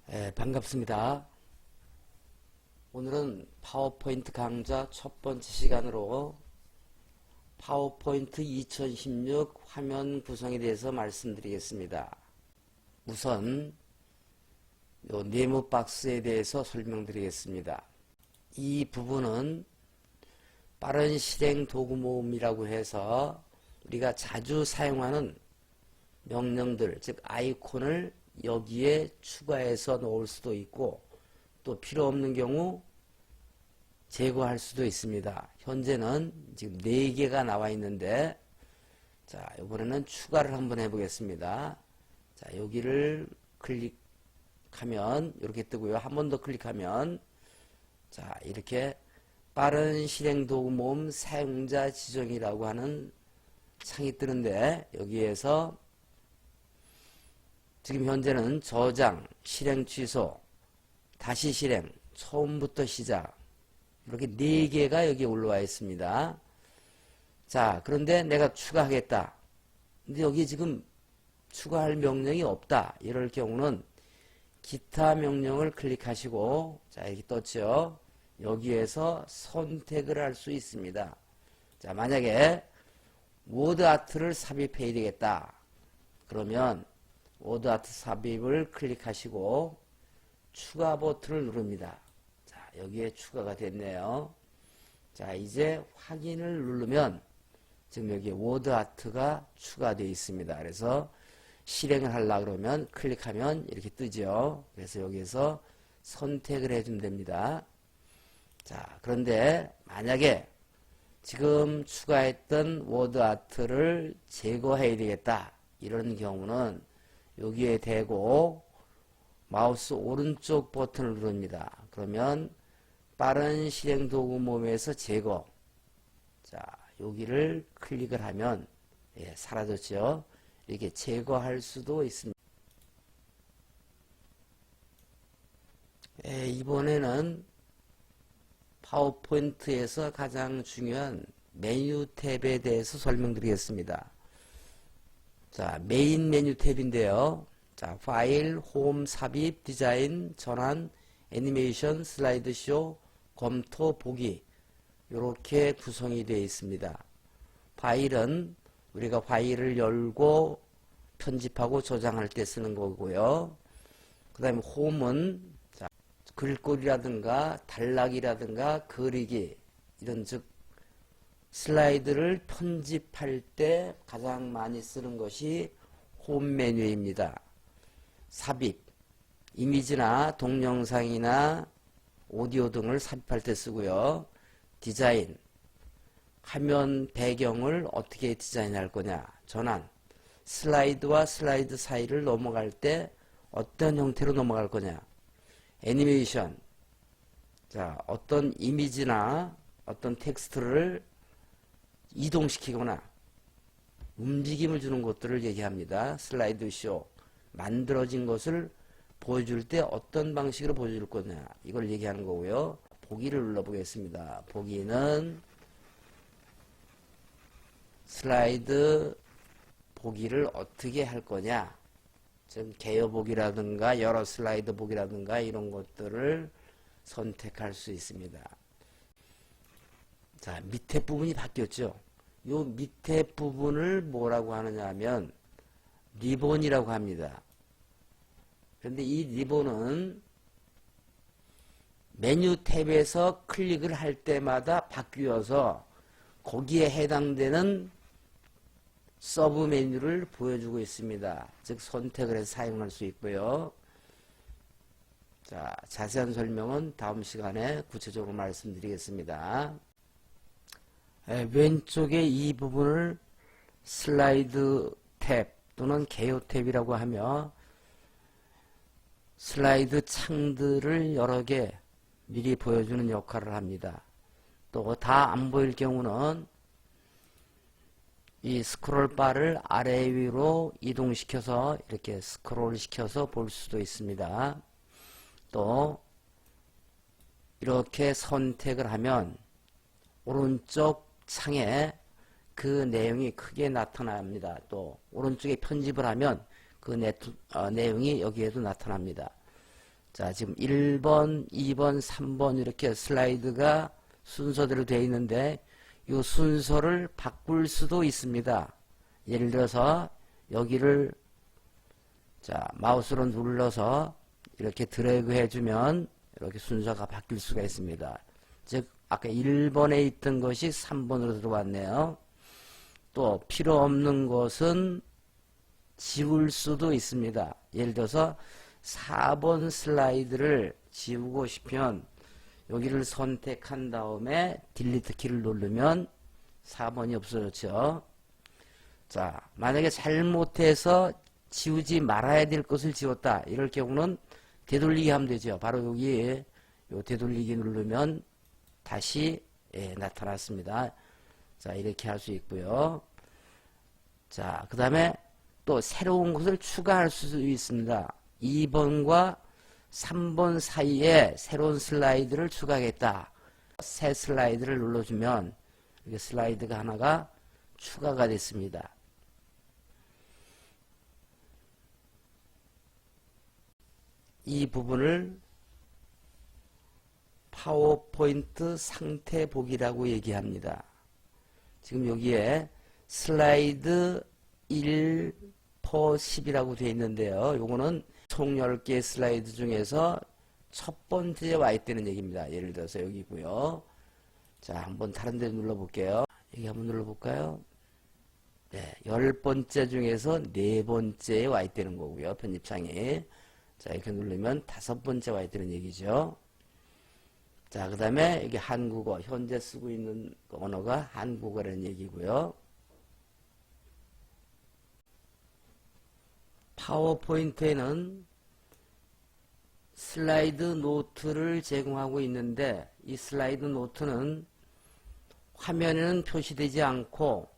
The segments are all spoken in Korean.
반갑습니다. 오늘은 파워포인트 강좌 첫 번째 시간으로 파워포인트 2016 화면 구성에 대해서 말씀드리겠습니다. 우선 요 네모 박스에 대해서 설명드리겠습니다. 이 부분은 빠른 실행 도구 모음이라고 해서 우리가 자주 사용하는 명령들, 즉 아이콘을 여기에 추가해서 놓을 수도 있고 또 필요 없는 경우 제거할 수도 있습니다. 현재는 지금 4개가 나와 있는데, 자, 이번에는 추가를 한번 해보겠습니다. 자, 여기를 클릭하면 이렇게 뜨고요. 한 번 더 클릭하면, 자, 이렇게 빠른 실행 도구 모음 사용자 지정이라고 하는 창이 뜨는데, 여기에서 지금 현재는 저장, 실행 취소, 다시 실행, 처음부터 시작, 이렇게 4개가 여기 올라와 있습니다. 자, 그런데 내가 추가하겠다. 근데 여기 지금 추가할 명령이 없다. 이럴 경우는 기타 명령을 클릭하시고, 자, 이렇게 떴죠. 여기에서 선택을 할 수 있습니다. 자, 만약에 워드 아트를 삽입해야 되겠다. 그러면 워드 아트 삽입을 클릭하시고 추가 버튼을 누릅니다. 자, 여기에 추가가 됐네요. 자, 이제 확인을 누르면 지금 여기 워드 아트가 추가되어 있습니다. 그래서 실행을 하려고 그러면 클릭하면 이렇게 뜨죠. 그래서 여기에서 선택을 해주면 됩니다. 자, 그런데 만약에 지금 추가했던 워드 아트를 제거해야 되겠다. 이런 경우는 여기에 대고 마우스 오른쪽 버튼을 누릅니다. 그러면 빠른 실행 도구 모음에서 제거. 자, 여기를 클릭을 하면 사라졌죠. 이렇게 제거할 수도 있습니다. 이번에는 파워포인트에서 가장 중요한 메뉴 탭에 대해서 설명드리겠습니다. 자, 메인 메뉴 탭인데요. 자, 파일, 홈, 삽입, 디자인, 전환, 애니메이션, 슬라이드쇼, 검토, 보기, 이렇게 구성이 되어 있습니다. 파일은 우리가 파일을 열고 편집하고 저장할 때 쓰는 거고요. 그 다음에 홈은 자, 글꼴이라든가 단락이라든가 그리기, 이런 즉 슬라이드를 편집할 때 가장 많이 쓰는 것이 홈 메뉴입니다. 삽입, 이미지나 동영상이나 오디오 등을 삽입할 때 쓰고요. 디자인, 화면 배경을 어떻게 디자인할 거냐. 전환, 슬라이드와 슬라이드 사이를 넘어갈 때 어떤 형태로 넘어갈 거냐. 애니메이션, 자, 어떤 이미지나 어떤 텍스트를 이동시키거나 움직임을 주는 것들을 얘기합니다. 슬라이드 쇼, 만들어진 것을 보여줄 때 어떤 방식으로 보여줄 거냐, 이걸 얘기하는 거고요. 보기를 눌러보겠습니다. 보기는 슬라이드 보기를 어떻게 할 거냐, 즉 개요 보기라든가 여러 슬라이드 보기라든가 이런 것들을 선택할 수 있습니다. 자, 밑에 부분이 바뀌었죠. 요 밑에 부분을 뭐라고 하느냐 하면 리본이라고 합니다. 그런데 이 리본은 메뉴 탭에서 클릭을 할 때마다 바뀌어서 거기에 해당되는 서브 메뉴를 보여주고 있습니다. 즉 선택을 해서 사용할 수 있고요. 자, 자세한 설명은 다음 시간에 구체적으로 말씀드리겠습니다. 왼쪽에 이 부분을 슬라이드 탭 또는 개요 탭이라고 하며 슬라이드 창들을 여러 개 미리 보여주는 역할을 합니다. 또 다 안 보일 경우는 이 스크롤 바를 아래 위로 이동시켜서 이렇게 스크롤 시켜서 볼 수도 있습니다. 또 이렇게 선택을 하면 오른쪽 창에 그 내용이 크게 나타납니다. 또 오른쪽에 편집을 하면 그 내용이 여기에도 나타납니다. 자, 지금 1번, 2번, 3번 이렇게 슬라이드가 순서대로 되어 있는데 이 순서를 바꿀 수도 있습니다. 예를 들어서 여기를 자, 마우스로 눌러서 이렇게 드래그 해주면 이렇게 순서가 바뀔 수가 있습니다. 즉 아까 1번에 있던 것이 3번으로 들어왔네요. 또 필요 없는 것은 지울 수도 있습니다. 예를 들어서 4번 슬라이드를 지우고 싶으면 여기를 선택한 다음에 딜리트 키를 누르면 4번이 없어졌죠. 자, 만약에 잘못해서 지우지 말아야 될 것을 지웠다. 이럴 경우는 되돌리기 하면 되죠. 바로 여기 요 되돌리기 누르면 다시 나타났습니다. 자, 이렇게 할 수 있고요. 자, 그 다음에 또 새로운 것을 추가할 수 있습니다. 2번과 3번 사이에 새로운 슬라이드를 추가하겠다. 새 슬라이드를 눌러주면 이렇게 슬라이드가 하나가 추가가 됐습니다. 이 부분을 파워포인트 상태 보기라고 얘기합니다. 지금 여기에 슬라이드 1 per 10이라고 되어 있는데요. 요거는 총 10개의 슬라이드 중에서 첫 번째에 와 있다는 얘기입니다. 예를 들어서 여기고요. 자, 한번 다른 데 눌러볼게요. 여기 한번 눌러볼까요? 네, 10번째 중에서 4번째에 와 있다는 거고요. 편집창에. 자, 이렇게 누르면 5번째 와 있다는 얘기죠. 자, 그 다음에 여기 한국어, 현재 쓰고 있는 언어가 한국어라는 얘기고요. 파워포인트에는 슬라이드 노트를 제공하고 있는데 이 슬라이드 노트는 화면에는 표시되지 않고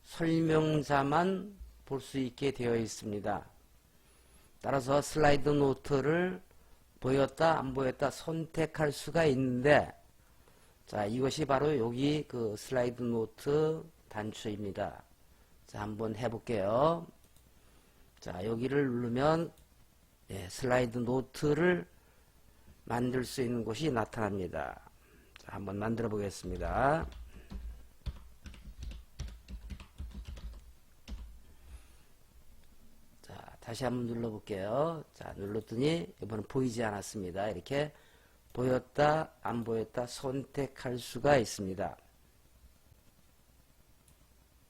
설명자만 볼 수 있게 되어 있습니다. 따라서 슬라이드 노트를 보였다 안 보였다 선택할 수가 있는데 자, 이것이 바로 여기 그 슬라이드 노트 단추입니다. 자, 한번 해볼게요. 자, 여기를 누르면 슬라이드 노트를 만들 수 있는 곳이 나타납니다. 자, 한번 만들어 보겠습니다. 자, 다시 한번 눌러 볼게요. 자, 눌렀더니 이번엔 보이지 않았습니다. 이렇게 보였다 안 보였다 선택할 수가 있습니다.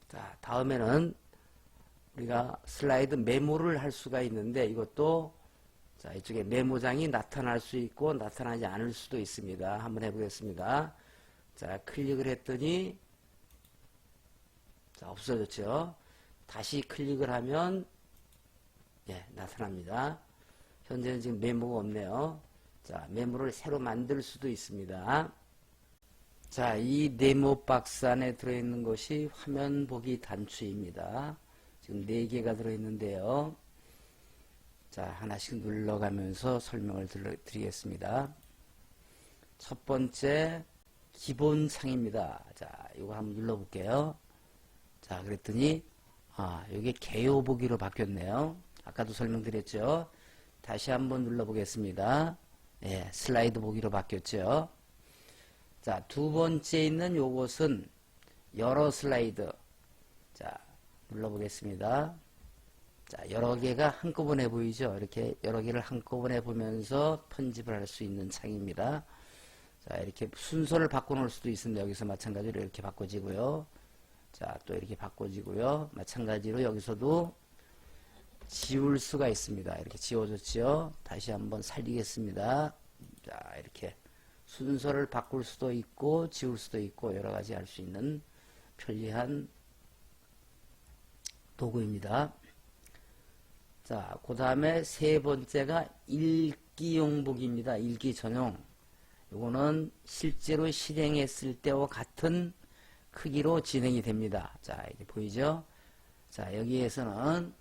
자, 다음에는 우리가 슬라이드 메모를 할 수가 있는데 이것도 자, 이쪽에 메모장이 나타날 수 있고 나타나지 않을 수도 있습니다. 한번 해보겠습니다. 자, 클릭을 했더니 자, 없어졌죠. 다시 클릭을 하면 나타납니다. 현재는 지금 메모가 없네요. 자, 메모를 새로 만들 수도 있습니다. 자, 이 네모 박스 안에 들어있는 것이 화면 보기 단추입니다. 지금 4개가 들어있는데요. 자, 하나씩 눌러가면서 설명을 드리겠습니다. 첫 번째, 기본 창입니다. 자, 이거 한번 눌러볼게요. 자, 그랬더니, 여기 개요 보기로 바뀌었네요. 아까도 설명드렸죠. 다시 한번 눌러보겠습니다. 슬라이드 보기로 바뀌었죠. 자, 두 번째 있는 요것은 여러 슬라이드. 자, 눌러보겠습니다. 자, 여러 개가 한꺼번에 보이죠? 이렇게 여러 개를 한꺼번에 보면서 편집을 할 수 있는 창입니다. 자, 이렇게 순서를 바꿔놓을 수도 있습니다. 여기서 마찬가지로 이렇게 바꿔지고요. 자, 또 이렇게 바꿔지고요. 마찬가지로 여기서도 지울 수가 있습니다. 이렇게 지워졌죠? 다시 한번 살리겠습니다. 자, 이렇게 순서를 바꿀 수도 있고 지울 수도 있고 여러 가지 할 수 있는 편리한 도구입니다. 자, 그 다음에 세 번째가 읽기용복입니다. 읽기 전용. 이거는 실제로 실행했을 때와 같은 크기로 진행이 됩니다. 자, 이렇게 보이죠? 자, 여기에서는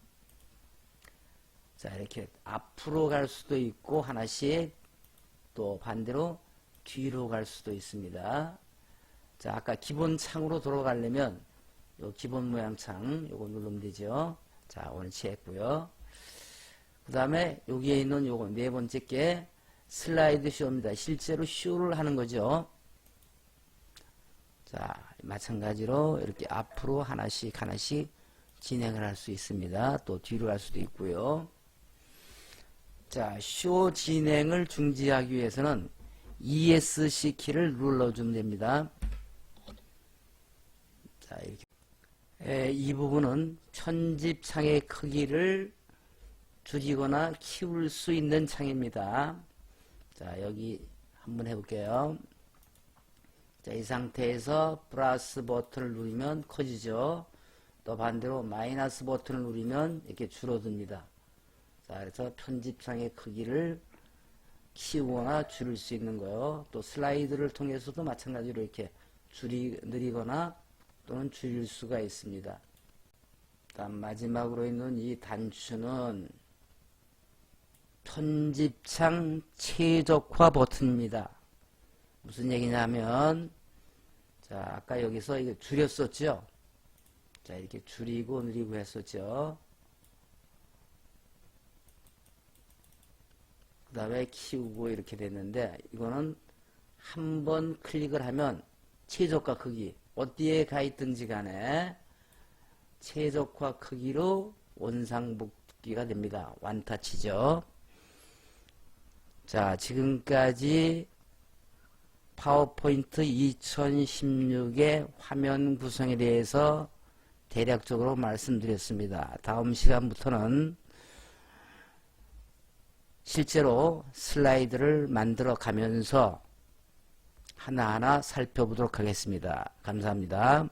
자, 이렇게 앞으로 갈 수도 있고 하나씩 또 반대로 뒤로 갈 수도 있습니다. 자, 아까 기본 창으로 돌아가려면 요 기본 모양 창 요거 누르면 되죠. 자, 원위치 했고요. 그 다음에 여기에 있는 요거 네 번째 게 슬라이드 쇼입니다. 실제로 쇼를 하는 거죠. 자, 마찬가지로 이렇게 앞으로 하나씩 진행을 할 수 있습니다. 또 뒤로 갈 수도 있고요. 자, 쇼 진행을 중지하기 위해서는 ESC 키를 눌러주면 됩니다. 자, 이렇게. 이 부분은 편집창의 크기를 줄이거나 키울 수 있는 창입니다. 자, 여기 한번 해볼게요. 자, 이 상태에서 플러스 버튼을 누르면 커지죠. 또 반대로 마이너스 버튼을 누르면 이렇게 줄어듭니다. 자, 그래서 편집창의 크기를 키우거나 줄일 수 있는 거요. 또 슬라이드를 통해서도 마찬가지로 이렇게 늘리거나 또는 줄일 수가 있습니다. 다음 마지막으로 있는 이 단추는 편집창 최적화 버튼입니다. 무슨 얘기냐면, 자, 아까 여기서 이거 줄였었죠. 자, 이렇게 줄이고 늘리고 했었죠. 그 다음에 키우고 이렇게 됐는데, 이거는 한번 클릭을 하면 최적화 크기, 어디에 가 있든지 간에 최적화 크기로 원상복귀가 됩니다. 완타치죠. 자, 지금까지 파워포인트 2016의 화면 구성에 대해서 대략적으로 말씀드렸습니다. 다음 시간부터는 실제로 슬라이드를 만들어 가면서 하나하나 살펴보도록 하겠습니다. 감사합니다.